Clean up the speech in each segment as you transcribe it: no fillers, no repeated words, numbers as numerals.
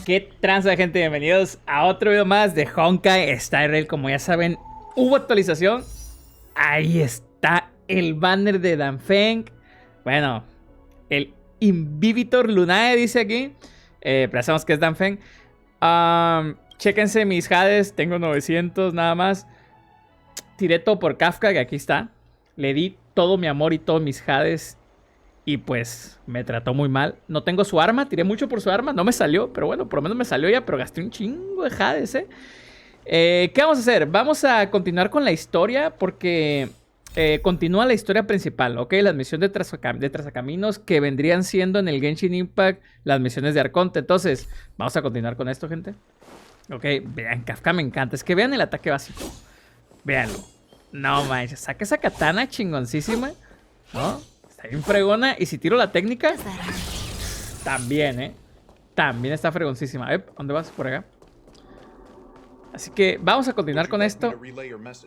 ¿Qué tranza, gente? Bienvenidos a otro video más de Honkai Star Rail. Como ya saben, hubo actualización. Ahí está el banner de Danfeng. Bueno, el Invivitor Lunae dice aquí. Pensamos que es Danfeng. Chéquense mis Hades. Tengo 900 nada más. Tiré todo por Kafka, que aquí está. Le di todo mi amor y todos mis Hades. Y pues me trató muy mal. No tengo su arma, tiré mucho por su arma. No me salió, pero bueno, por lo menos me salió ya. Pero gasté un chingo de Hades, ¿Qué vamos a hacer? Vamos a continuar con la historia porque continúa la historia principal, ¿ok? Las misiones de trazacaminos que vendrían siendo en el Genshin Impact las misiones de Arconte. Entonces, vamos a continuar con esto, gente. Ok, vean, Kafka me encanta. Es que vean el ataque básico. Véanlo. No manches, saca esa katana chingoncísima, ¿no? Está bien fregona. Y si tiro la técnica, también, también está fregoncísima. ¿Dónde vas? Por acá. Así que vamos a continuar con esto.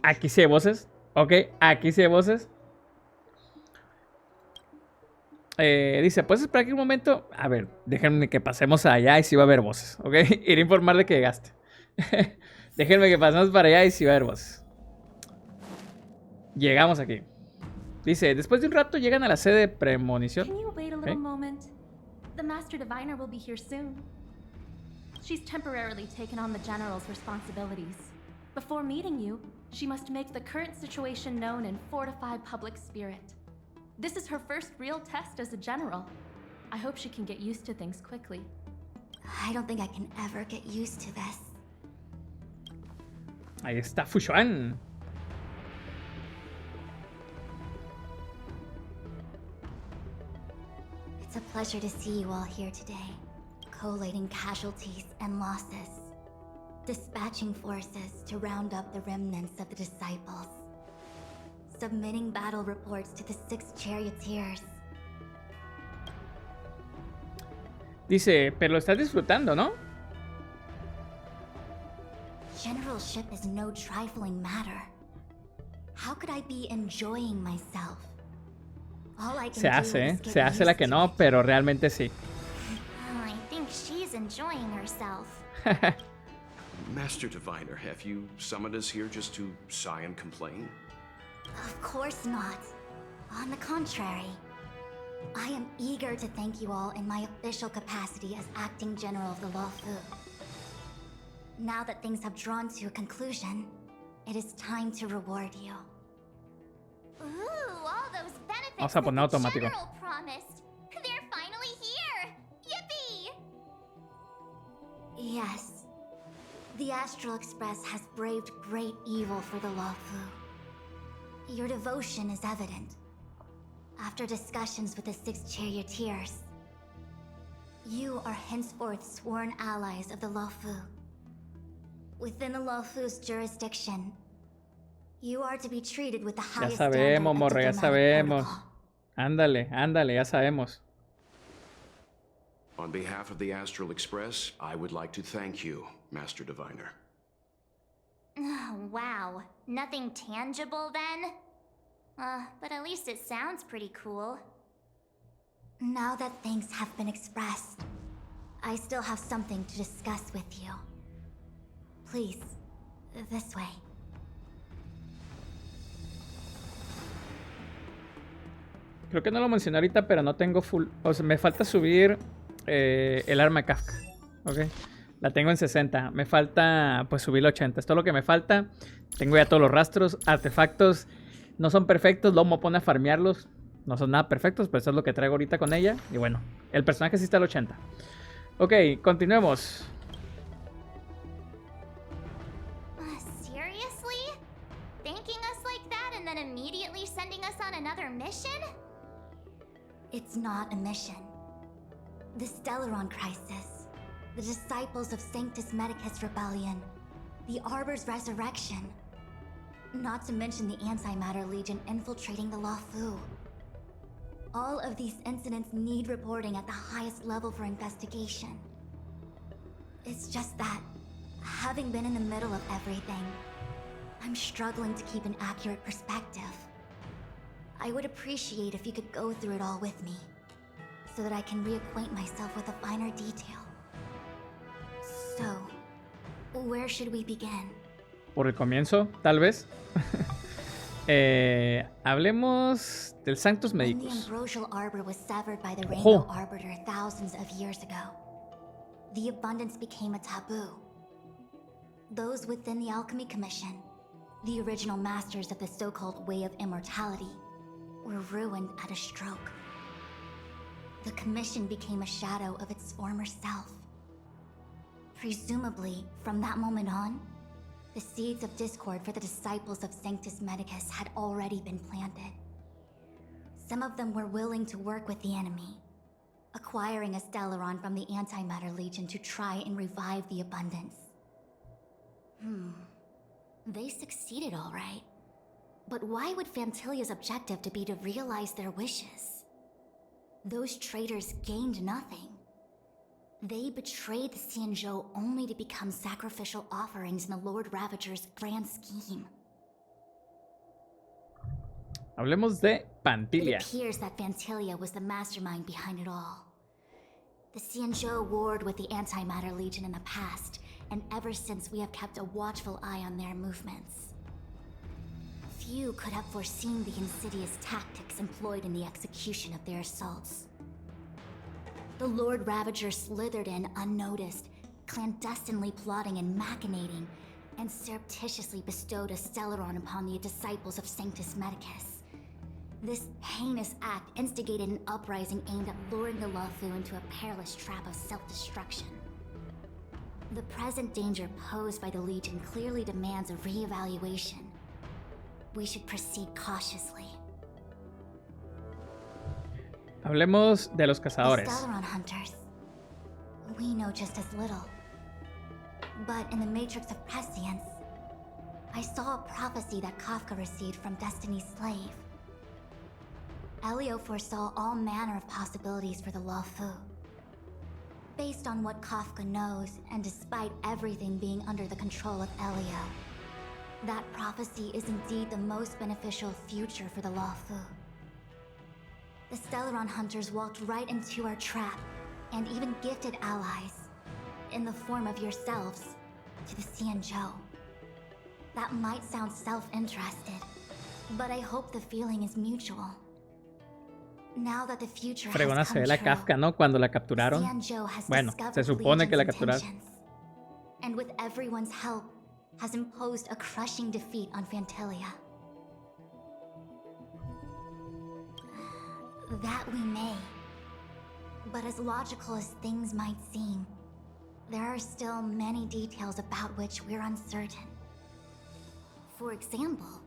Aquí sí hay voces. Ok, aquí sí hay voces. Dice, ¿puedes esperar aquí un momento? A ver, déjenme que pasemos allá y si va a haber voces. Ok, iré a informar de que llegaste. Déjenme que pasemos para allá y si va a haber voces. Llegamos aquí. Dice, después de un rato llegan a la sede de premonición. Okay. The Master Diviner will be here soon. She's temporarily taken on the General's responsibilities. Before meeting you, she must make the current situation known and fortify public spirit. This is her first real test as a General. I hope she can get used to things quickly. I don't think I can ever get used to this. Ahí está Fushuan. It's a pleasure to see you all here today, collating casualties and losses, dispatching forces to round up the remnants of the disciples, submitting battle reports to the 6 charioteers. Dice, pero lo estás disfrutando, ¿no? Generalship is no trifling matter. How could I be enjoying myself? Se hace la que no, pero realmente sí. I think she's enjoying herself. Master Diviner, have you summoned us here just to sigh and complain? Of course not. On the contrary, I am eager to thank you all in my official capacity as acting general of the Luofu. Now that things have drawn to a conclusion, it is time to reward you. Ooh, all those benefits Vamos a poner that the automático. General promised. They're finally here. Yippee! Yes. The Astral Express has braved great evil for the Luofu. Your devotion is evident. After discussions with the 6 charioteers, you are henceforth sworn allies of the Luofu. Within the Luofu's jurisdiction, you are to be treated with the Ya highest sabemos, standard morra, ya of diplomatic sabemos. protocol. Ándale, ándale, ya sabemos. On behalf of the Astral Express, I would like to thank you, Master Diviner. Oh, wow. Nothing tangible then? But at least it sounds pretty cool. Now that things have been expressed, I still have something to discuss with you. Please, this way. Creo que no lo mencioné ahorita, pero no tengo full. O sea, me falta subir el arma de Kafka. Ok. La tengo en 60. Me falta pues subir la 80. Esto es lo que me falta. Tengo ya todos los rastros. Artefactos no son perfectos. Luego me pone a farmearlos. No son nada perfectos, pero eso es lo que traigo ahorita con ella. Y bueno, el personaje sí está al 80. Ok, continuemos. Seriously? Thanking us like that and then immediately sending us on another mission? It's not a mission. The Stellaron Crisis, the Disciples of Sanctus Medicus Rebellion, the Arbor's Resurrection, not to mention the Antimatter Legion infiltrating the Luofu. All of these incidents need reporting at the highest level for investigation. It's just that, having been in the middle of everything, I'm struggling to keep an accurate perspective. I would appreciate if you could go through it all with me, so that I can reacquaint myself with a finer detail. So, where should we begin? Por el comienzo, tal vez. Hablemos del Sanctus When the Medicus. ambrosial arbor was severed by the Ojo. Rainbow Arbiter thousands of years ago, the abundance became a taboo. Those within the Alchemy Commission, the original masters of the so-called Way of Immortality, were ruined at a stroke. The Commission became a shadow of its former self. Presumably, from that moment on, the seeds of discord for the disciples of Sanctus Medicus had already been planted. Some of them were willing to work with the enemy, acquiring a Stellaron from the Antimatter Legion to try and revive the abundance. They succeeded all right. But why would Fantilia's objective to be to realize their wishes? Those traitors gained nothing. They betrayed the Xianzhou only to become sacrificial offerings in the Lord Ravager's grand scheme. Hablemos de It Pantilia. appears that Fantilia was the mastermind behind it all. The Xianzhou warred with the Antimatter Legion in the past, and ever since we have kept a watchful eye on their movements. Few could have foreseen the insidious tactics employed in the execution of their assaults. The Lord Ravager slithered in unnoticed, clandestinely plotting and machinating, and surreptitiously bestowed a Stellaron upon the disciples of Sanctus Medicus. This heinous act instigated an uprising aimed at luring the Luofu into a perilous trap of self-destruction. The present danger posed by the Legion clearly demands a re-evaluation. We should proceed cautiously. Hablemos de los The cazadores. Stellaron hunters. We know just as little. But in the Matrix of Prescience, I saw a prophecy that Kafka received from Destiny's slave. Elio foresaw all manner of possibilities for the Luofu. Based on what Kafka knows, and despite everything being under the control of Elio, that prophecy is indeed the most beneficial future for the Luofu. The Stellaron hunters walked right into our trap, and even gifted allies, in the form of yourselves, to the Xianzhou. That might sound self-interested, but I hope the feeling is mutual. Now that the future has Fregona se come ve la true, Kafka, ¿no? Cuando la capturaron. Xianzhou has Bueno, discovered se supone que la Legion's capturaron. intentions, and with everyone's help, has imposed a crushing defeat on Fantilia. That we may. But as logical as things might seem, there are still many details about which we're uncertain. For example,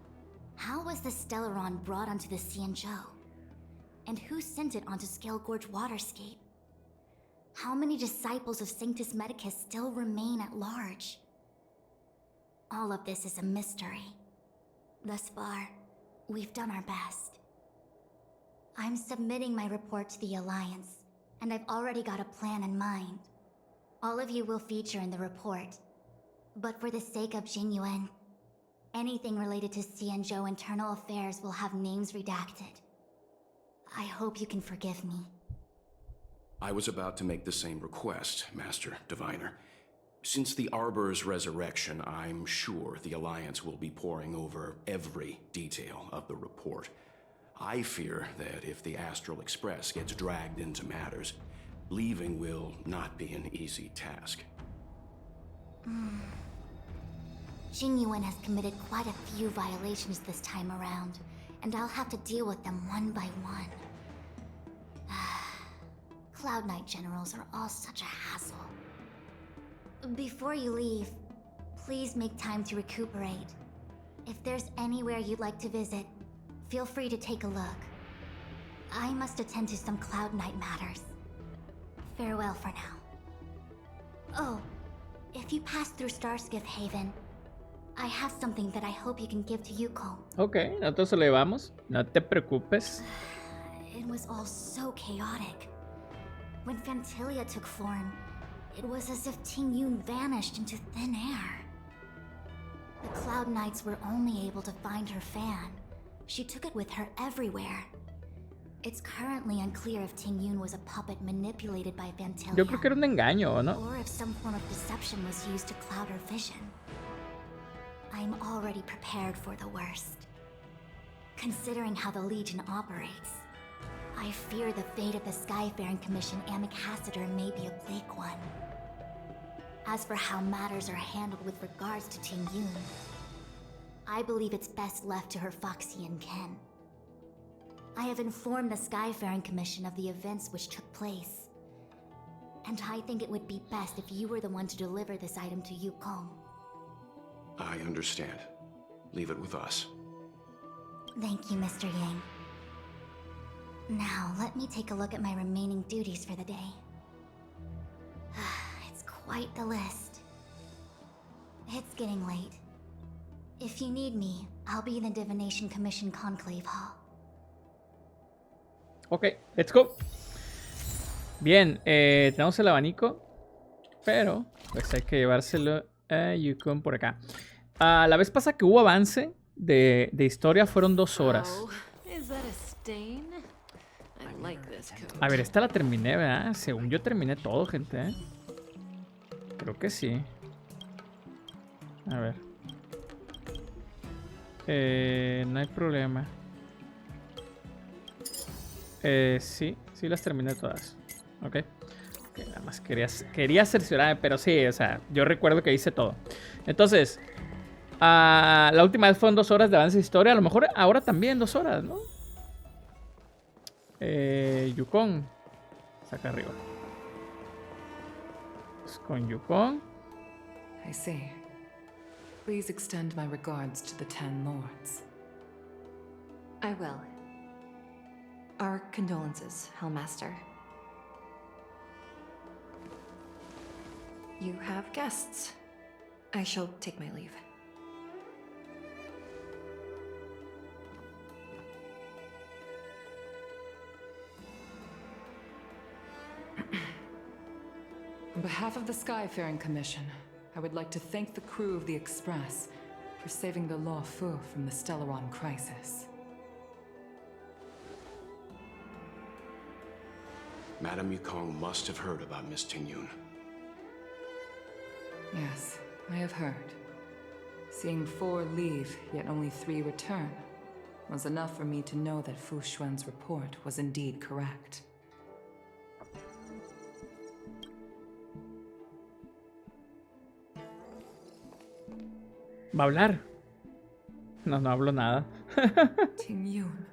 how was the Stellaron brought onto the Xianzhou? And who sent it onto Scale Gorge Waterscape? How many disciples of Sanctus Medicus still remain at large? All of this is a mystery. Thus far, we've done our best. I'm submitting my report to the Alliance, and I've already got a plan in mind. All of you will feature in the report. But for the sake of Jinyuan, anything related to Xianzhou internal affairs will have names redacted. I hope you can forgive me. I was about to make the same request, Master Diviner. Since the Arbor's resurrection, I'm sure the Alliance will be poring over every detail of the report. I fear that if the Astral Express gets dragged into matters, leaving will not be an easy task. Jinyuan has committed quite a few violations this time around, and I'll have to deal with them one by one. Cloud Knight generals are all such a hassle. Before you leave, please make time to recuperate. If there's anywhere you'd like to visit, feel free to take a look. I must attend to some Cloud Knight matters. Farewell for now. Oh, if you pass through Starskiff Haven, I have something that I hope you can give to Yuko. Ok, nosotros se lo llevamos. No te preocupes. It was all so chaotic. When Fantilia took form, it was as if Ting Yun vanished into thin air. The Cloud Knights were only able to find her fan. She took it with her everywhere. It's currently unclear if Ting Yun was a puppet manipulated by Vantillion. Yo creo que era un engaño, ¿no? Or if some form of deception was used to cloud her vision. I'm already prepared for the worst. Considering how the Legion operates, I fear the fate of the Skyfaring Commission Ambassador may be a bleak one. As for how matters are handled with regards to Ting Yun, I believe it's best left to her Foxian kin. I have informed the Skyfaring Commission of the events which took place, and I think it would be best if you were the one to deliver this item to Yukong. I understand. Leave it with us. Thank you, Mr. Yang. Now, let me take a look at my remaining duties for the day. It's quite the list. It's getting late. If you need me, I'll be in the Divination Commission Conclave Hall. Ok, let's go. Bien, tenemos el abanico, pero pues hay que llevárselo a Yukon por acá. La vez pasada que hubo avance de historia fueron 2 horas. A ver, esta la terminé, ¿verdad? Según yo terminé todo, gente, ¿eh? Creo que sí. A ver. No hay problema. Sí las terminé todas. Ok. Nada más quería cerciorarme, pero sí, o sea, yo recuerdo que hice todo. Entonces, la última vez fueron 2 horas de avance de historia. A lo mejor ahora también 2 horas, ¿no? Yukon. Está acá arriba. Pues con Yukon. I see. Please extend my regards to the 10 lords. I will. Our condolences, Hellmaster. You have guests. I shall take my leave. On behalf of the Skyfaring Commission, I would like to thank the crew of the Express for saving the Law Fu from the Stellaron crisis. Madame Yukong must have heard about Miss Ting Yun. Yes, I have heard. Seeing 4 leave, yet only 3 return, was enough for me to know that Fu Xuan's report was indeed correct. ¿Va a hablar? No hablo nada. Ting Yun.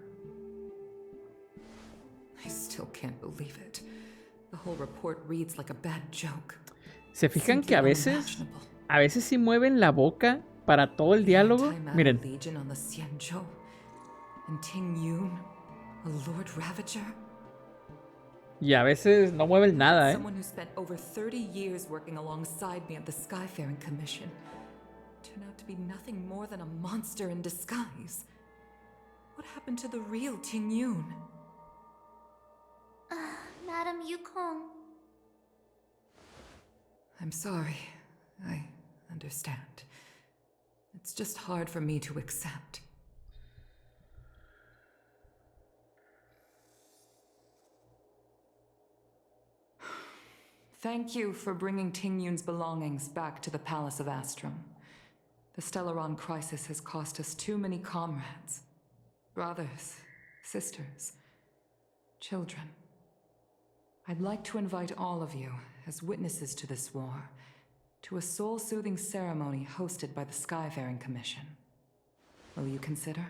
I still can't believe it. The whole report reads like a bad joke. ¿Se fijan que a veces sí mueven la boca para todo el diálogo? Miren. And Ting Yun, a Lord Ravager. Y a veces no mueven nada, ¿eh? Someone who spent over 30 years working alongside me at the Skyfaring Commission turned out to be nothing more than a monster in disguise. What happened to the real Ting Yun? Madam Yukong. I'm sorry. I understand. It's just hard for me to accept. Thank you for bringing Ting Yun's belongings back to the Palace of Astrum. The Stellaron crisis has cost us too many comrades. Brothers, sisters, children. I'd like to invite all of you, as witnesses to this war, to a soul-soothing ceremony hosted by the Skyfaring Commission. Will you consider?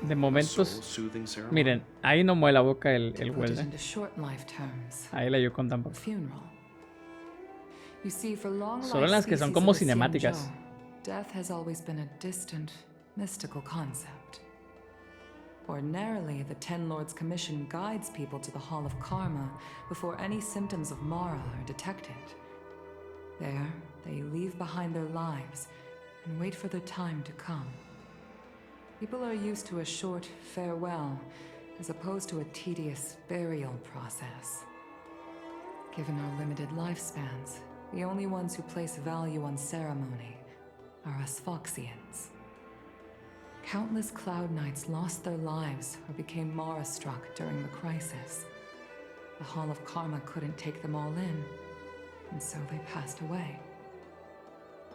De momentos... Miren, ahí no mueve la boca el Welder. Ahí la Yukon tampoco. Solo en las que son como cinemáticas. Death has always been a distant, mystical concept. Ordinarily, the Ten Lords Commission guides people to the Hall of Karma before any symptoms of Mara are detected. There, they leave behind their lives and wait for their time to come. People are used to a short farewell, as opposed to a tedious burial process. Given our limited lifespans, the only ones who place value on ceremony are us Foxians. Countless Cloud Knights lost their lives or became Mara-struck during the crisis. The Hall of Karma couldn't take them all in, and so they passed away.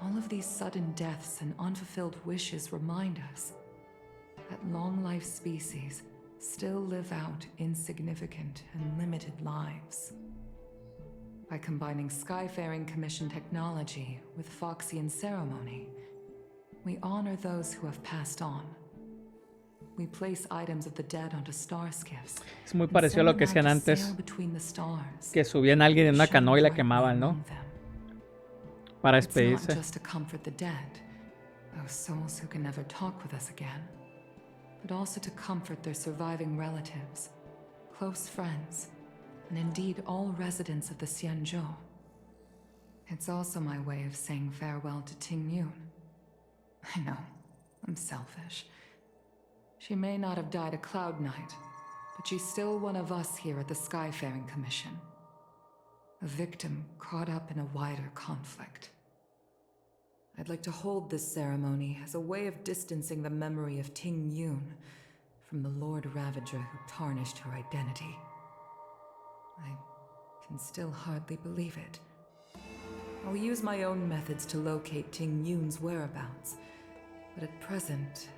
All of these sudden deaths and unfulfilled wishes remind us that long-life species still live out insignificant and limited lives. By combining Skyfaring Commission technology with Foxian ceremony, we honor those who have passed on. We place items of the dead onto star skiffs. Es muy parecido a lo que hacían antes, que subían a alguien en una canoa y la quemaban, ¿no? Para despedirse. It's not just to comfort the dead, those souls who can never talk with us again, but also to comfort their surviving relatives, close friends, and indeed all residents of the Xianzhou. It's also my way of saying farewell to Ting Yun. I know, I'm selfish. She may not have died a Cloud Knight, but she's still one of us here at the Skyfaring Commission. A victim caught up in a wider conflict. I'd like to hold this ceremony as a way of distancing the memory of Ting Yun from the Lord Ravager who tarnished her identity. I can still hardly believe it. I'll use my own methods to locate Ting Yun's whereabouts, but at present,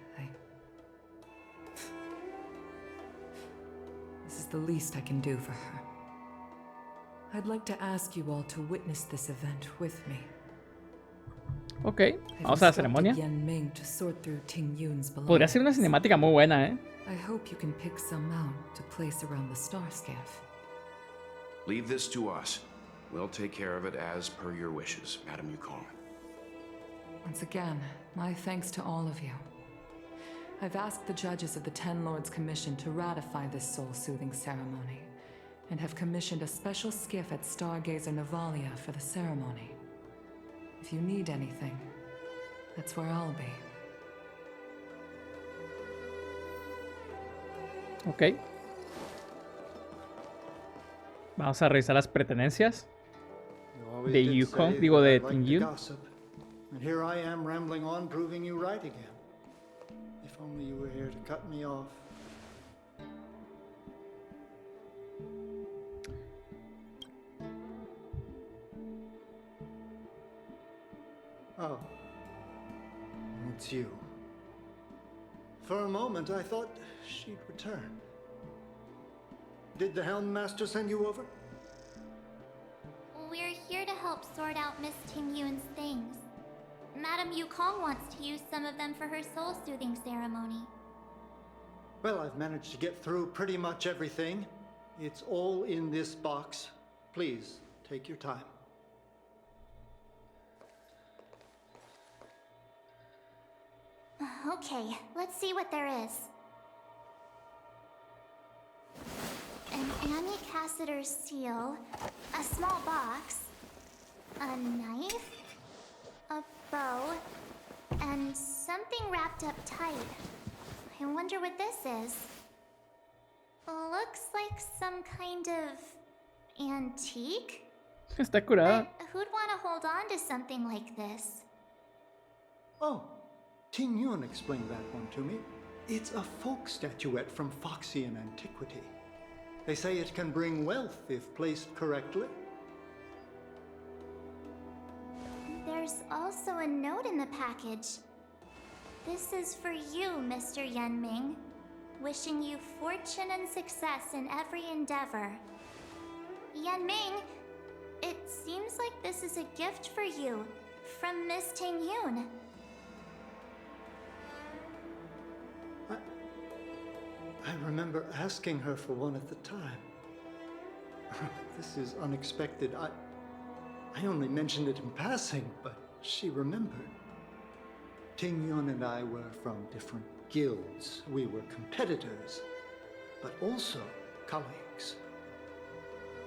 This is the least I can do for her. I'd like to ask you all to witness this event with me. Ok, vamos a la ceremonia. To sort through Ting Yun's Podría ser una cinemática muy buena, ¿eh? I hope you can pick some out to place around the star skiff. Leave this to us. We'll take care of it as per your wishes, Madame Yukong. Once again, my thanks to all of you. I've asked the judges of the Ten Lords Commission to ratify this soul-soothing ceremony, and have commissioned a special skiff at Stargazer Navalia for the ceremony. If you need anything, that's where I'll be. Ok. Vamos a revisar las pertenencias de Yukong, digo de Ting Yun. And here I am rambling on, proving you right again. If only you were here to cut me off. Oh, it's you. For a moment, I thought she'd returned. Did the Helm Master send you over? We're here to help sort out Miss Ting Yun's things. Madame Yukong wants to use some of them for her soul-soothing ceremony. Well, I've managed to get through pretty much everything. It's all in this box. Please, take your time. Okay, let's see what there is. An Annie Cassiter's seal, a small box, a knife, a bow, and something wrapped up tight. I wonder what this is. Looks like some kind of antique? Está curada. But who'd want to hold on to something like this? Oh, Ting Yun explained that one to me. It's a folk statuette from Foxian antiquity. They say it can bring wealth if placed correctly. There's also a note in the package. This is for you, Mr. Yenming. Wishing you fortune and success in every endeavor. Yenming, it seems like this is a gift for you from Miss Ting Yun. I remember asking her for one at the time. This is unexpected. I only mentioned it in passing, but she remembered. Ting Yun and I were from different guilds. We were competitors, but also colleagues.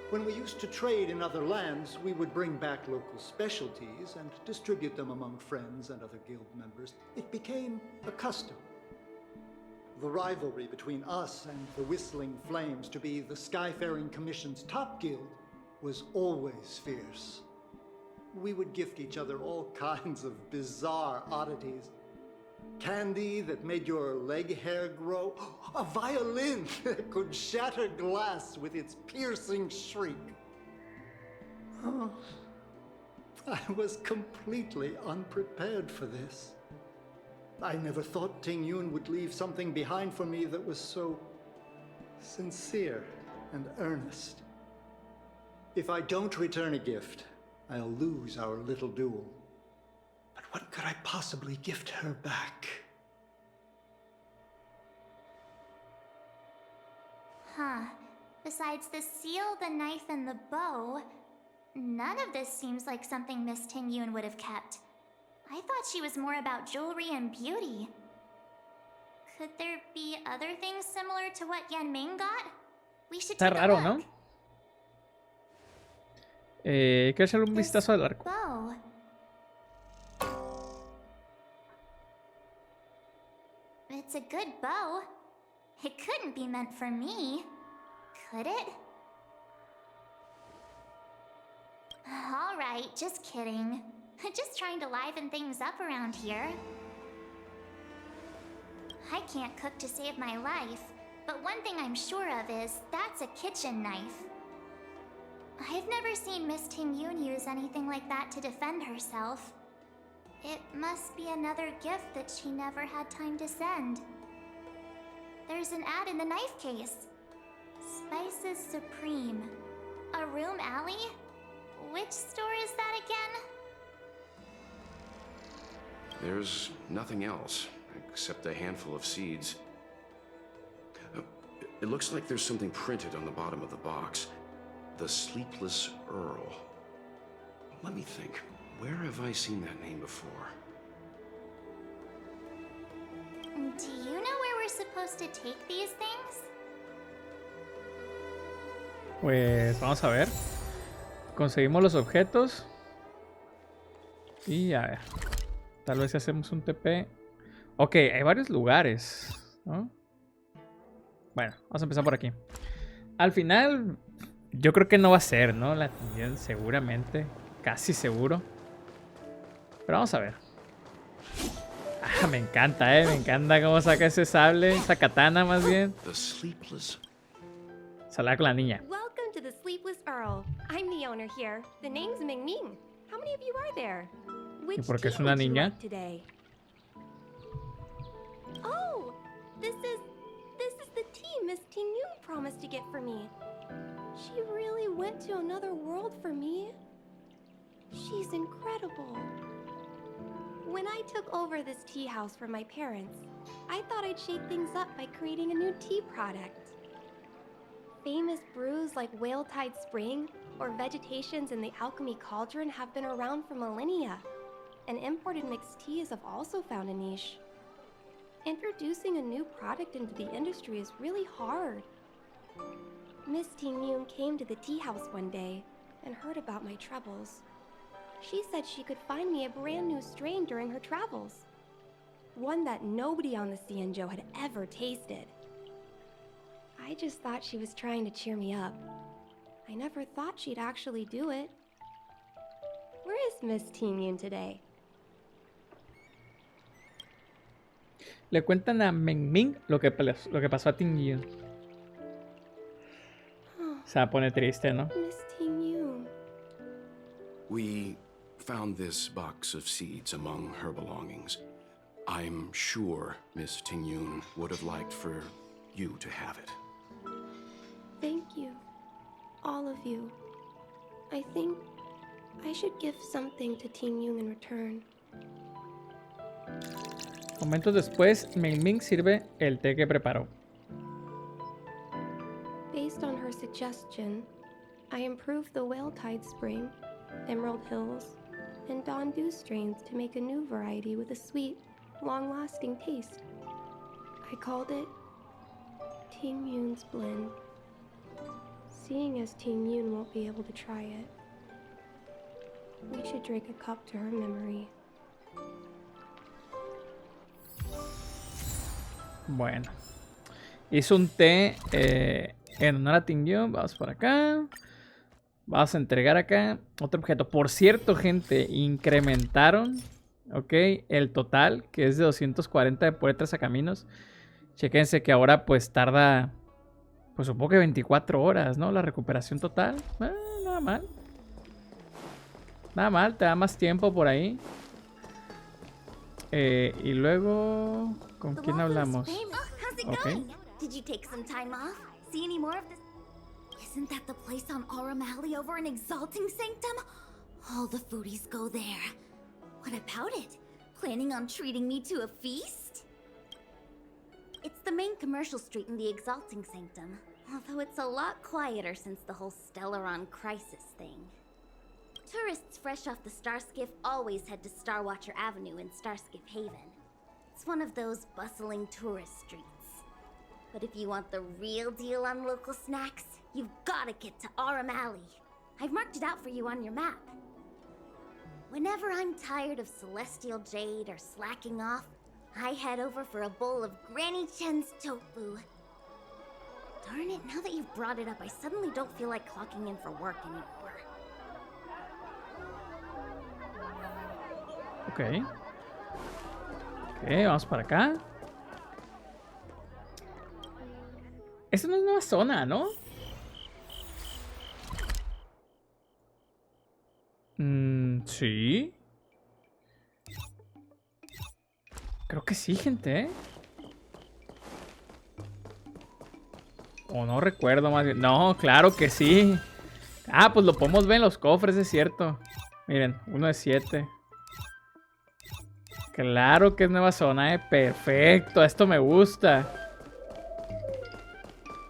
When we used to trade in other lands, we would bring back local specialties and distribute them among friends and other guild members. It became a custom. The rivalry between us and the Whistling Flames to be the Skyfaring Commission's top guild was always fierce. We would gift each other all kinds of bizarre oddities. Candy that made your leg hair grow. A violin that could shatter glass with its piercing shriek. Oh, I was completely unprepared for this. I never thought Ting Yun would leave something behind for me that was so sincere and earnest. If I don't return a gift, I'll lose our little duel. But what could I possibly gift her back? Huh. Besides the seal, the knife, and the bow, none of this seems like something Miss Ting Yun would have kept. I thought she was more about jewelry and beauty. Could there be other things similar to what Yan Ming got? We should Está take a raro, look. ¿no? Hay que echarle un This vistazo al arco. bow. It's a good bow. It couldn't be meant for me, could it? All right, just kidding. Just trying to liven things up around here. I can't cook to save my life, but one thing I'm sure of is that's a kitchen knife. I've never seen Miss Ting Yun use anything like that to defend herself. It must be another gift that she never had time to send. There's an ad in the knife case. Spices Supreme. A room alley? Which store is that again? There's nothing else, except a handful of seeds. It looks like there's something printed on the bottom of the box. The Sleepless Earl. Let me think. Where have I seen that name before? Do you know where we're supposed to take these things? Pues vamos a ver. Conseguimos los objetos. Y a ver. Tal vez si hacemos un TP. Ok, hay varios lugares, ¿no? Bueno, vamos a empezar por aquí. Al final, yo creo que no va a ser, ¿no? La Tingyun seguramente. Casi seguro. Pero vamos a ver. Ah, me encanta, me encanta cómo saca ese sable, esa katana más bien. Salada con la niña. Welcome to the Sleepless Earl. I'm the owner here. The name's Ming Ming. How many of you are there? Which por qué es tea una would you niña? like today? Oh, this is the tea Miss Ting Yun promised to get for me. She really went to another world for me. She's incredible. When I took over this tea house from my parents, I thought I'd shake things up by creating a new tea product. Famous brews like Whale Tide Spring or Vegetations in the Alchemy Cauldron have been around for millennia, and imported mixed teas have also found a niche. Introducing a new product into the industry is really hard. Miss Ting Yun came to the tea house one day and heard about my troubles. She said she could find me a brand new strain during her travels. One that nobody on the Xianzhou had ever tasted. I just thought she was trying to cheer me up. I never thought she'd actually do it. Where is Miss Ting Yun today? Le cuentan a Ming Ming lo que pasó a Tingyun. Se pone triste, ¿no? Miss Ting Yun. We found this box of seeds among her belongings. I'm sure Miss Ting Yun would have liked for you to have it. Thank you. All of you. I think I should give something to Ting Yun in return. Momentos después, Ming Ming sirve el té que preparó. Based on her suggestion, I improved the Whale Tide Spring, Emerald Hills, and Dawn Dew strains to make a new variety with a sweet, long-lasting taste. I called it Ting Yun's Blend. Seeing as Ting Yun won't be able to try it, we should drink a cup to her memory. Bueno. Hizo un té en honor a Tingyun. Vamos por acá. Vamos a entregar acá otro objeto. Por cierto, gente, incrementaron Ok, el total, que es de 240 de puertas a caminos. Chéquense que ahora pues tarda, pues supongo que 24 horas, ¿no? La recuperación total. Nada mal. Nada mal, te da más tiempo por ahí. Y luego, ¿con quién hablamos? Ok. Did you take some time off? See any more of this? Isn't that the place on Aurum Alley over in Exalting Sanctum? All the foodies go there. What about it? Planning on treating me to a feast? It's the main commercial street in the Exalting Sanctum, although it's a lot quieter since the whole Stellaron crisis thing. Tourists fresh off the Starskiff always head to Starwatcher Avenue in Starskiff Haven. It's one of those bustling tourist streets. But if you want the real deal on local snacks, you've gotta get to Aurum Alley. I've marked it out for you on your map. Whenever I'm tired of Celestial Jade or slacking off, I head over for a bowl of Granny Chen's tofu. Darn it, now that you've brought it up, I suddenly don't feel like clocking in for work anymore. Ok. Ok, vamos para acá. Esta no es nueva zona, ¿no? Sí. Creo que sí, gente, ¿eh? O no recuerdo más bien. No, claro que sí. Ah, pues lo podemos ver en los cofres, es cierto. Miren, uno de 7. Claro que es nueva zona, perfecto. Esto me gusta.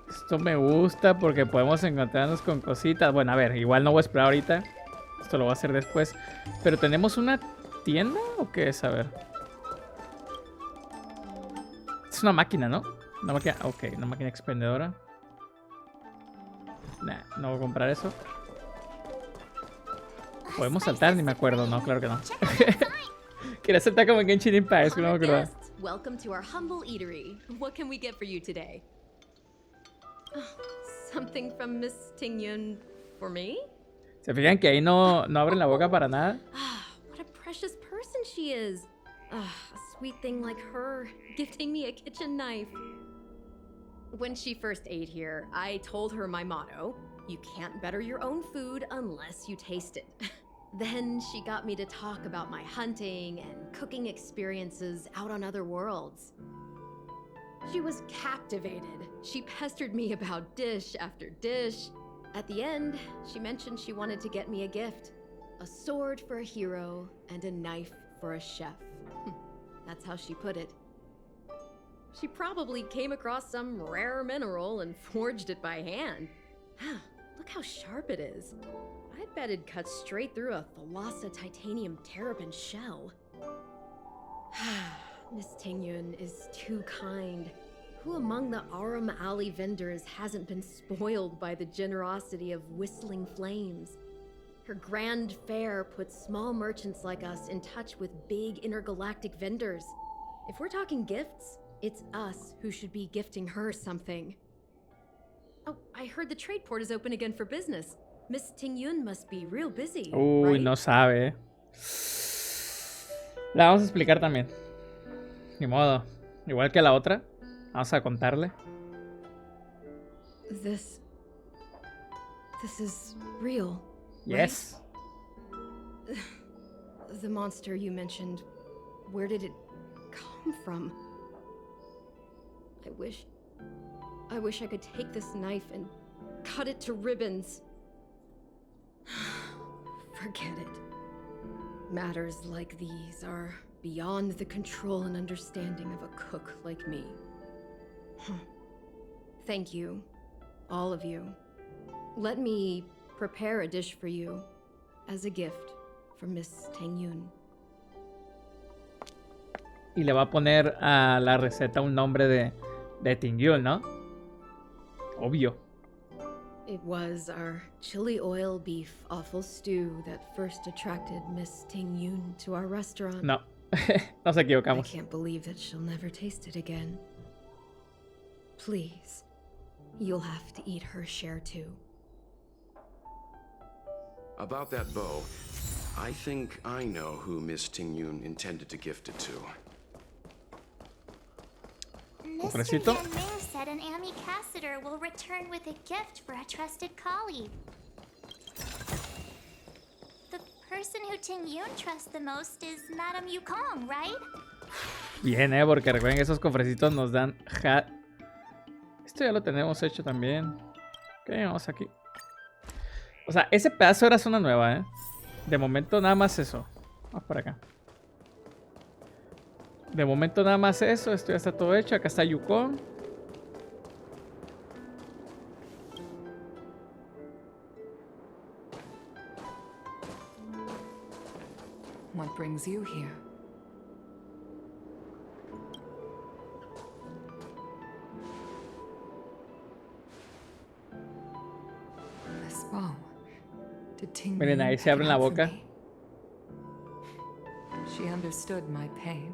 Esto me gusta porque podemos encontrarnos con cositas. Bueno, a ver, igual no voy a esperar ahorita. Esto lo voy a hacer después. Pero ¿tenemos una tienda o qué es? A ver. Es una máquina, ¿no? Una máquina. Ok, una máquina expendedora. Nah, no voy a comprar eso. ¿Podemos saltar? Ni me acuerdo. No, claro que no. Quería saltar como en Genshin Impact, no me acuerdo. Welcome to our humble eatery. What can we get for you today? Something from Miss Tingyun for me? ¿Se fijan que ahí no abren la boca para nada? What a precious person she is. A sweet thing like her, gifting me a kitchen knife. When she first ate here, I told her my motto: you can't better your own food unless you taste it. Then she got me to talk about my hunting and cooking experiences out on other worlds. She was captivated. She pestered me about dish after dish. At the end, she mentioned she wanted to get me a gift. A sword for a hero and a knife for a chef. That's how she put it. She probably came across some rare mineral and forged it by hand. Look how sharp it is. I bet it'd cut straight through a Thalassa titanium terrapin shell. Miss Tingyun is too kind. Who among the Aurum Alley vendors hasn't been spoiled by the generosity of Whistling Flames? Her grand fare puts small merchants like us in touch with big intergalactic vendors. If we're talking gifts, it's us who should be gifting her something. Oh, I heard the trade port is open again for business. Miss Tingyun must be real busy, Uy, right? no sabe. La vamos a explicar también. Ni modo. Igual que la otra. Vamos a contarle. This is real. Yes. Right? The monster you mentioned, where did it come from? I wish I could take this knife and cut it to ribbons. Forget it. Matters like these are beyond the control and understanding of a cook like me. Thank you, all of you. Let me prepare a dish for you as a gift from Miss Tingyun. Y le va a poner a la receta un nombre de Tingyun, ¿no? Obvio. It was our chili oil beef offal stew that first attracted Miss Tingyun to our restaurant. No, nos I equivocamos. can't believe that she'll never taste it again. Please, you'll have to eat her share too. About that bow, I think I know who Miss Tingyun intended to gift it to. Mr. Cofrecito. Yan Ming said an ambassador will return with a gift for a trusted colleague. The person who Tingyun trusts the most is Madame Yukong, right? Bien, porque recuerden que esos cofrecitos nos dan hat. Esto ya lo tenemos hecho también. Ok, vamos aquí. O sea, ese pedazo era zona nueva, De momento nada más eso. Vamos por acá. De momento nada más eso. Esto ya está todo hecho. Acá está Yukon. What brings you here? This bow. Did Ting Miren, Yun ahí se pick abren it la up for boca. me? She understood my pain.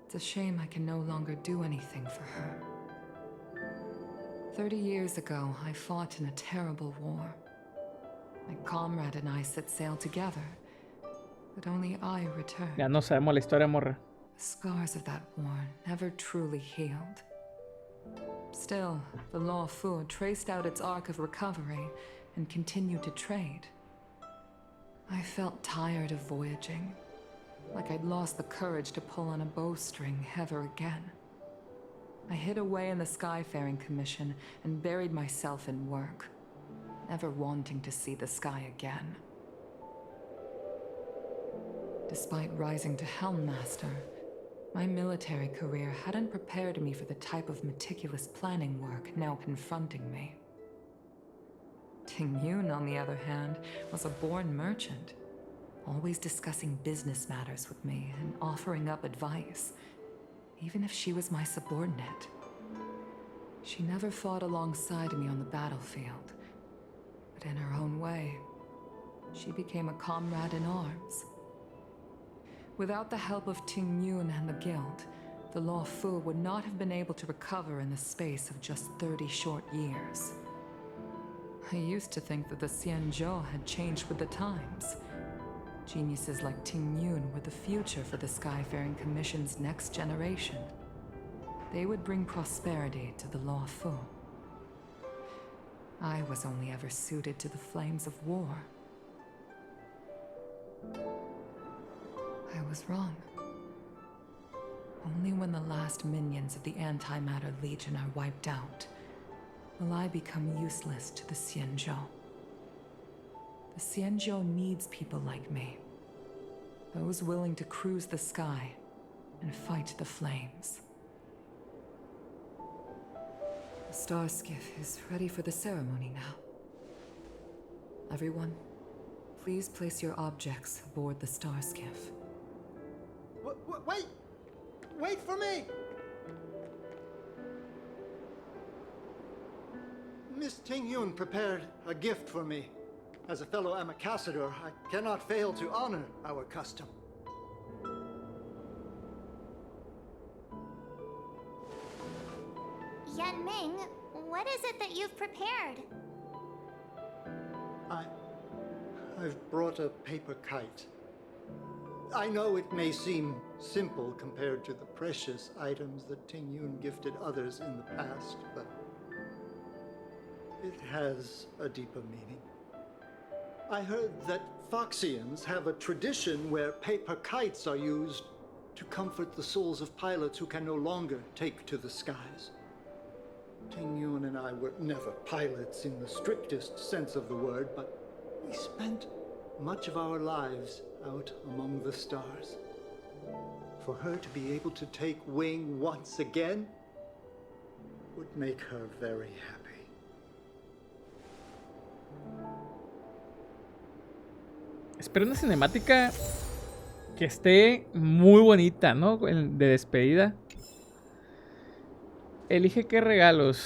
It's a shame I can no longer do anything for her. 30 years ago, I fought in a terrible war. My comrade and I set sail together, but only I returned. Ya no sabemos la historia, morra. The scars of that war never truly healed. Still, the Law Fu traced out its arc of recovery and continued to trade. I felt tired of voyaging, like I'd lost the courage to pull on a bowstring ever again. I hid away in the Skyfaring Commission and buried myself in work, never wanting to see the sky again. Despite rising to Helm Master, my military career hadn't prepared me for the type of meticulous planning work now confronting me. Ting Yun, on the other hand, was a born merchant, always discussing business matters with me and offering up advice, even if she was my subordinate. She never fought alongside me on the battlefield, but in her own way, she became a comrade in arms. Without the help of Ting Yun and the Guild, the Law Fu would not have been able to recover in the space of just 30 short years. I used to think that the Xianzhou had changed with the times. Geniuses like Ting Yun were the future for the Skyfaring Commission's next generation. They would bring prosperity to the Law Fu. I was only ever suited to the flames of war. I was wrong. Only when the last minions of the Antimatter Legion are wiped out will I become useless to the Xianzhou. The Xianzhou needs people like me. Those willing to cruise the sky and fight the flames. The star skiff is ready for the ceremony now. Everyone, please place your objects aboard the star skiff. Wait! Wait for me! Miss Ting Yun prepared a gift for me. As a fellow ambassador, I cannot fail to honor our custom. Yan Ming, what is it that you've prepared? I've brought a paper kite. I know it may seem simple compared to the precious items that Ting Yun gifted others in the past, but it has a deeper meaning. I heard that Foxians have a tradition where paper kites are used to comfort the souls of pilots who can no longer take to the skies. Ting Yun and I were never pilots in the strictest sense of the word, but we spent much of our lives out among the stars. For her to be able to take wing once again would make her very happy. Espero una cinemática que esté muy bonita, ¿no? De despedida. Elige qué regalos.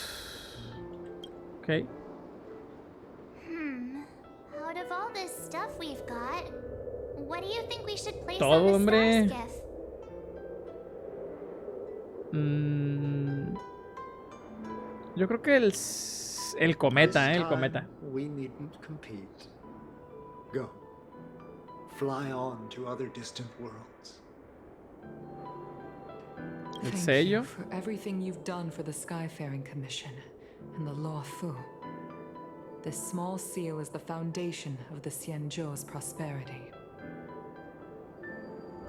Ok. Out of all this stuff we've got, what do you think we should place Todo, on the hombre. star skiff? Yo creo que el cometa, el cometa. We needn't compete. Go. fly on to other distant worlds. El Thank sello. you for everything you've done for the Skyfaring Commission and the Law Fu. This small seal is the foundation of the Xianzhou's prosperity.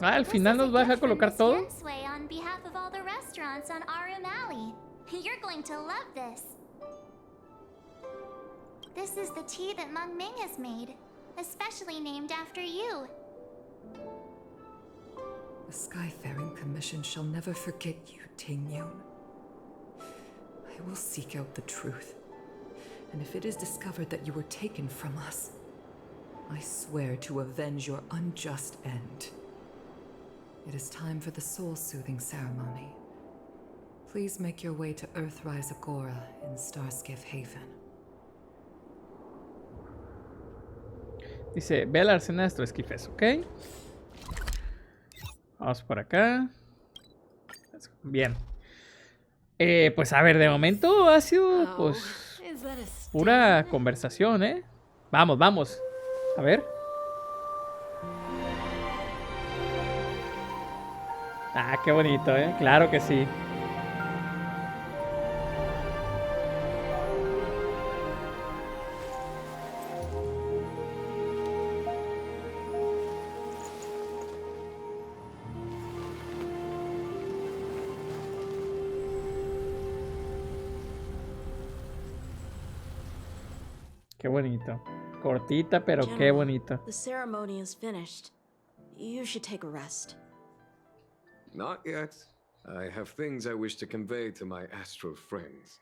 Ah, al final nos va a dejar colocar todo. On behalf of all the restaurants on Arum Alley. You're going to love this. This is the tea that Meng Ming has made, especially named after you. The Skyfaring Commission shall never forget you, Ting Yun. I will seek out the truth. And if it is discovered that you were taken from us, I swear to avenge your unjust end. It is time for the soul-soothing ceremony. Please make your way to Earthrise Agora in Starskiff Haven. Dice, ve al arsenal de nuestros esquifes, ¿ok? Vamos por acá. Bien. Pues a ver, de momento ha sido pues pura conversación, ¿eh? Vamos, vamos. A ver. Ah, qué bonito, ¿eh? Claro que sí. Qué bonito. Cortita, pero qué bonito. The ceremony is finished. You should take a rest. Not yet. I have things I wish to convey to my astral friends.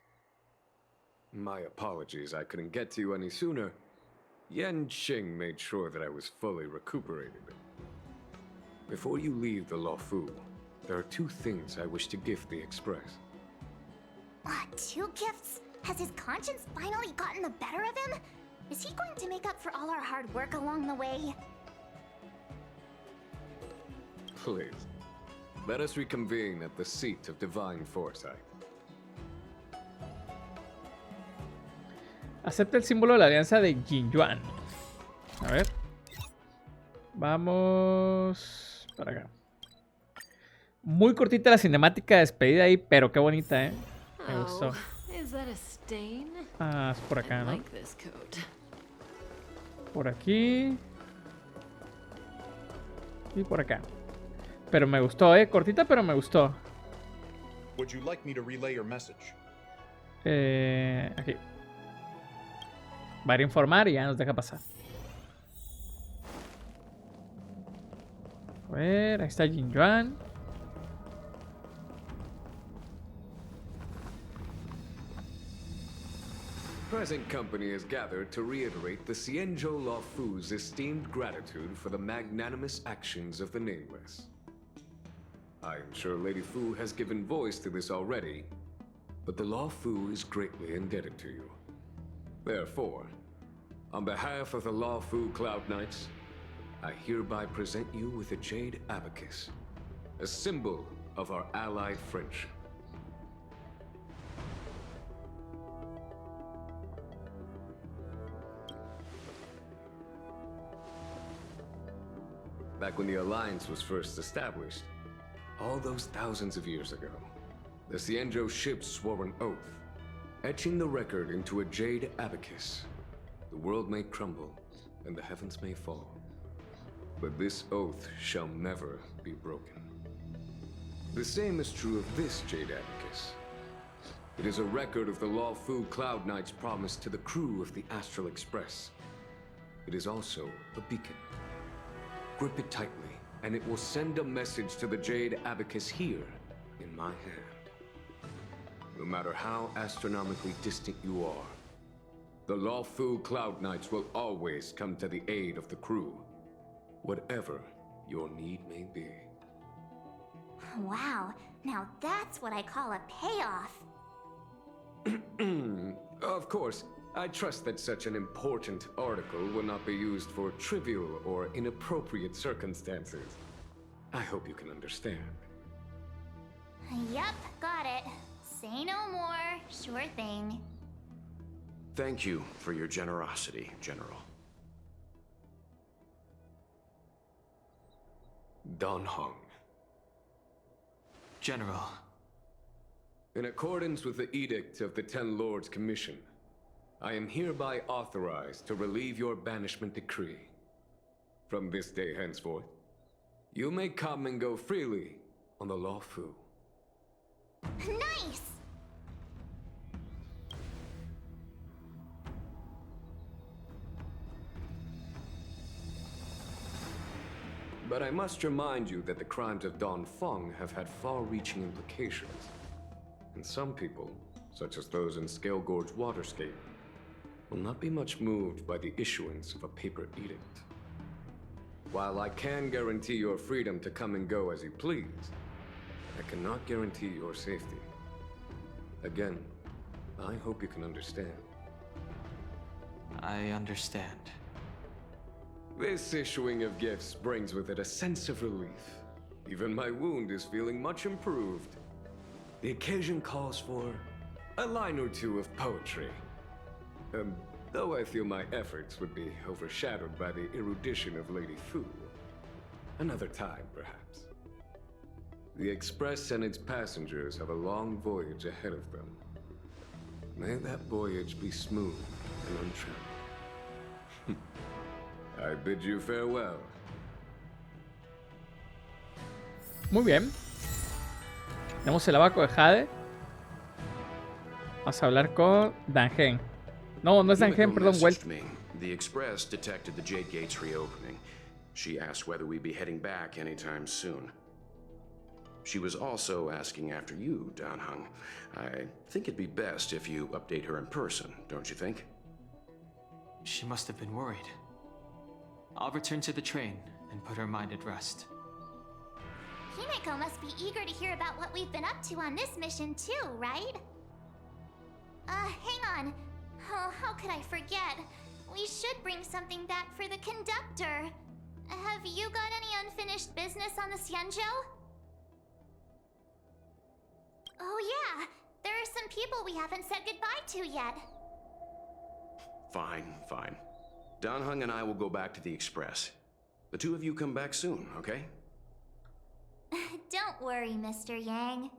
My apologies I couldn't get to you any sooner. Yan Qing made sure that I was fully recuperated. Before you leave the Law Fu, there are 2 things I wish to gift the Express. What, 2 gifts? Has his conscience finally gotten the better of him? Is he going to make up for all our hard work along the way? Please, let us reconvene at the seat of divine foresight. Acepta el símbolo de la alianza de Jinyuan. A ver. Vamos para acá. Muy cortita la cinemática de despedida ahí, pero qué bonita, ¿eh? Me gustó. Ah, es por acá, ¿no? Por aquí. Y por acá. Pero me gustó, ¿eh? Cortita, pero me gustó. Would you like me to relay your message? Aquí. Va a informar y ya nos deja pasar. A ver, ahí está Jinyuan. Present company is gathered to reiterate the Xianzhou Law Fu's esteemed gratitude for the magnanimous actions of the Nameless. I am sure Lady Fu has given voice to this already, but the Law Fu is greatly indebted to you. Therefore, on behalf of the Law Fu Cloud Knights, I hereby present you with a Jade Abacus, a symbol of our allied friendship. Back when the Alliance was first established, all those thousands of years ago, the Xianzhou ships swore an oath, etching the record into a Jade Abacus. The world may crumble, and the heavens may fall, but this oath shall never be broken. The same is true of this Jade Abacus. It is a record of the Law Fu Cloud Knight's promise to the crew of the Astral Express. It is also a beacon. Grip it tightly, and it will send a message to the Jade Abacus here, in my hand. No matter how astronomically distant you are, the Law Fu Cloud Knights will always come to the aid of the crew, whatever your need may be. Wow, now that's what I call a payoff. Of course, I trust that such an important article will not be used for trivial or inappropriate circumstances. I hope you can understand. Yep, got it. Say no more. Sure thing. Thank you for your generosity, General. Don Hong. General. In accordance with the edict of the Ten Lords Commission, I am hereby authorized to relieve your banishment decree. From this day henceforth, you may come and go freely on the Lawfu. Nice! But I must remind you that the crimes of Don Feng have had far-reaching implications. And some people, such as those in Scale Gorge Waterscape, will not be much moved by the issuance of a paper edict. While I can guarantee your freedom to come and go as you please, I cannot guarantee your safety. Again, I hope you can understand. I understand. This issuing of gifts brings with it a sense of relief. Even my wound is feeling much improved. The occasion calls for a line or two of poetry. Though I feel my efforts would be overshadowed by the erudition of Lady Fu. Another time, perhaps. The Express and its passengers have a long voyage ahead of them. May that voyage be smooth and untrammeled. I bid you farewell. Muy bien. Tenemos el abaco de Jade. Vamos a hablar con Dangen. No, no es Dangen, perdón, Welt. The Express detected the Jade Gates reopening. She asked whether we'd be heading back anytime soon. She was also asking after you, Dan Heng. I think it'd be best if you update her in person, don't you think? She must have been worried. I'll return to the train and put her mind at rest. Himeko must be eager to hear about what we've been up to on this mission too, right? Hang on. Oh, how could I forget? We should bring something back for the conductor. Have you got any unfinished business on the Xianzhou? Oh yeah, there are some people we haven't said goodbye to yet. Fine, fine. Dan Heng and I will go back to the Express. The two of you come back soon, okay? Don't worry, Mr. Yang.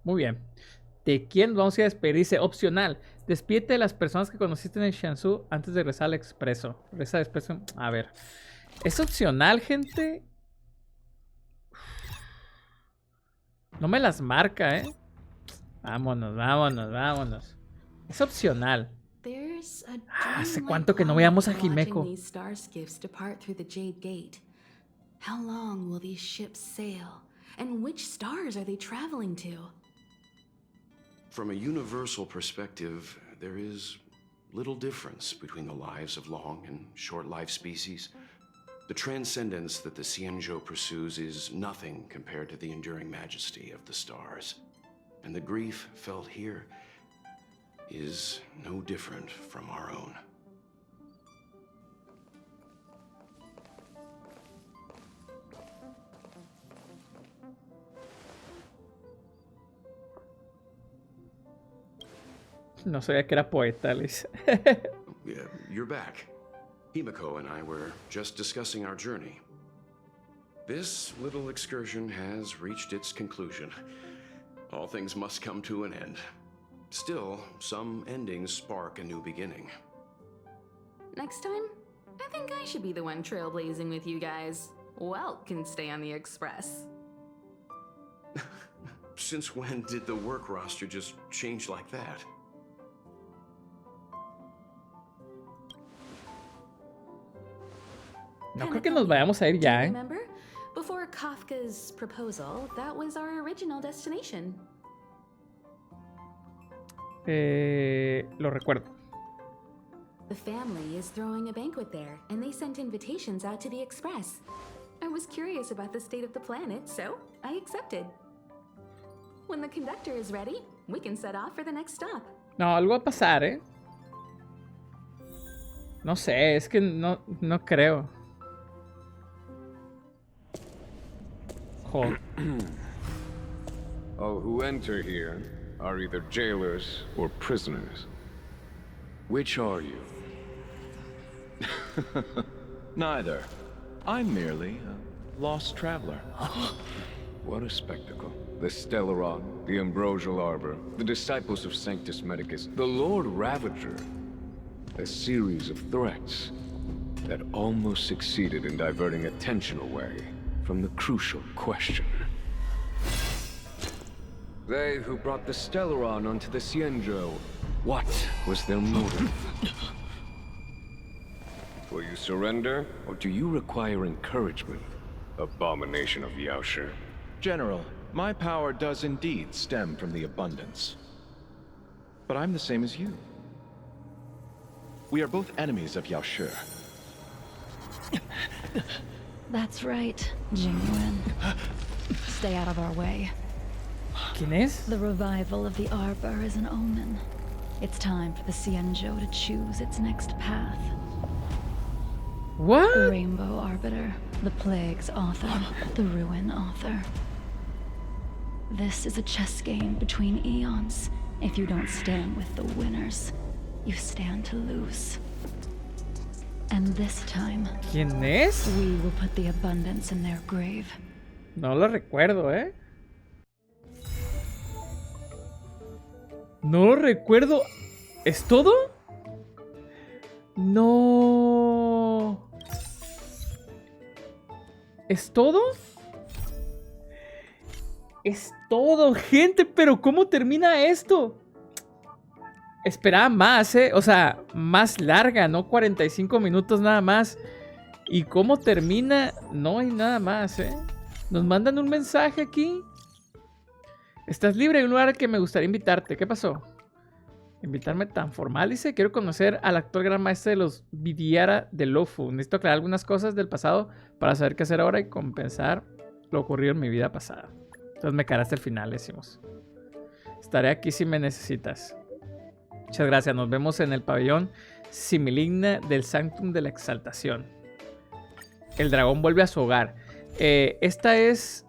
Muy bien. ¿De quién vamos a ir a despedir? Dice, opcional. Despídete de las personas que conociste en el Shansu antes de regresar al Expreso. Regresa al Expreso. A ver. ¿Es opcional, gente? No me las marca, ¿eh? Vámonos, vámonos, vámonos. Es opcional. ¿Hace cuánto que no veamos a Himeko? How long will these ships sail? And which stars are they traveling to? From a universal perspective, there is little difference between the lives of long and short-lived species. The transcendence that the Xianzhou pursues is nothing compared to the enduring majesty of the stars. And the grief felt here is no different from our own. No sabía que era poeta, Liz. Yeah, you're back. Himeko and I were just discussing our journey. This little excursion has reached its conclusion. All things must come to an end. Still, some endings spark a new beginning. Next time, I think I should be the one trailblazing with you guys. Welt can stay on the Express. Since when did the work roster just change like that? No creo que nos vayamos a ir ya, ¿eh? Remember? Before Kafka's proposal, that was our original destination. Lo recuerdo. The family is throwing a banquet there, and they sent invitations out to the Express. I was curious about the state of the planet, so I accepted. When the conductor is ready, we can set off for the next stop. No, algo va a pasar, ¿eh? No sé, es que no creo. Joder. All who enter here are either jailers or prisoners. Which are you? Neither. I'm merely a lost traveler. What a spectacle. The Stellaron, the Ambrosial Arbor, the disciples of Sanctus Medicus, the Lord Ravager. A series of threats that almost succeeded in diverting attention away from the crucial question. They who brought the Stellaron onto the Cienjo, what was their motive? Will you surrender, or do you require encouragement? Abomination of Yaoshi. General, my power does indeed stem from the abundance. But I'm the same as you. We are both enemies of Yaoshi. That's right, Jingyuan. Stay out of our way. ¿Quién es? The revival of the Arbor is an omen. It's time for the Cienjo to choose its next path. What? The Rainbow Arbiter, the Plague's author, the Ruin author. This is a chess game between eons. If you don't stand with the winners, you stand to lose. And this time, ¿Quién es? we will put the abundance in their grave. No lo recuerdo, No lo recuerdo. ¿Es todo? No. ¿Es todo? Es todo, gente, pero ¿cómo termina esto? Esperaba más, O sea, más larga, no 45 minutos nada más. ¿Y cómo termina? No hay nada más, Nos mandan un mensaje aquí. Estás libre de un lugar al que me gustaría invitarte. ¿Qué pasó? Invitarme tan formal, dice. Quiero conocer al actual gran maestre de los Vidiara de Lofu. Necesito aclarar algunas cosas del pasado para saber qué hacer ahora y compensar lo ocurrido en mi vida pasada. Entonces me quedaré hasta el final, decimos. Estaré aquí si me necesitas. Muchas gracias. Nos vemos en el pabellón Similigna del Sanctum de la Exaltación. El dragón vuelve a su hogar. Esta es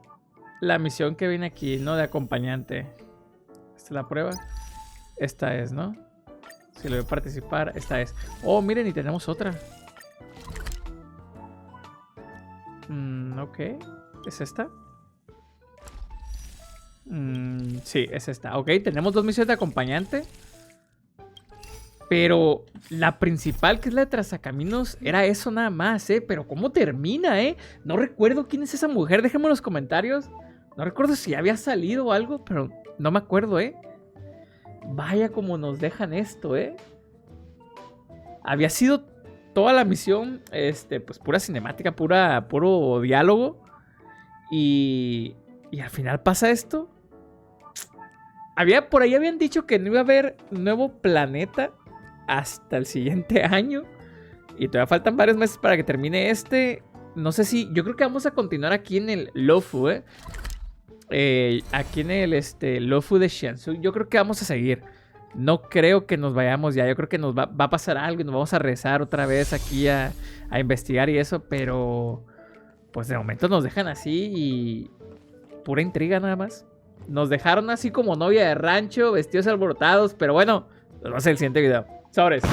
la misión que viene aquí, ¿no? De acompañante. Esta es la prueba. Esta es, ¿no? Si le voy a participar, esta es. Oh, miren, y tenemos otra. Ok. ¿Es esta? Sí, es esta. Ok, tenemos dos misiones de acompañante. Pero la principal, que es la de Trazacaminos, era eso nada más, Pero ¿cómo termina, No recuerdo quién es esa mujer. Déjenme en los comentarios. No recuerdo si había salido o algo, pero no me acuerdo, Vaya como nos dejan esto, Había sido toda la misión, pues pura cinemática, puro diálogo. Y al final pasa esto. Por ahí habían dicho que no iba a haber nuevo planeta hasta el siguiente año. Y todavía faltan varios meses para que termine este. No sé si... Yo creo que vamos a continuar aquí en el Lofu, aquí en el Lofu de Shiansu. Yo creo que vamos a seguir. No creo que nos vayamos ya. Yo creo que nos va a pasar algo y nos vamos a regresar otra vez aquí a investigar y eso. Pero pues de momento nos dejan así y pura intriga nada más. Nos dejaron así como novia de rancho, vestidos alborotados. Pero bueno, nos vemos en el siguiente video. Sobres.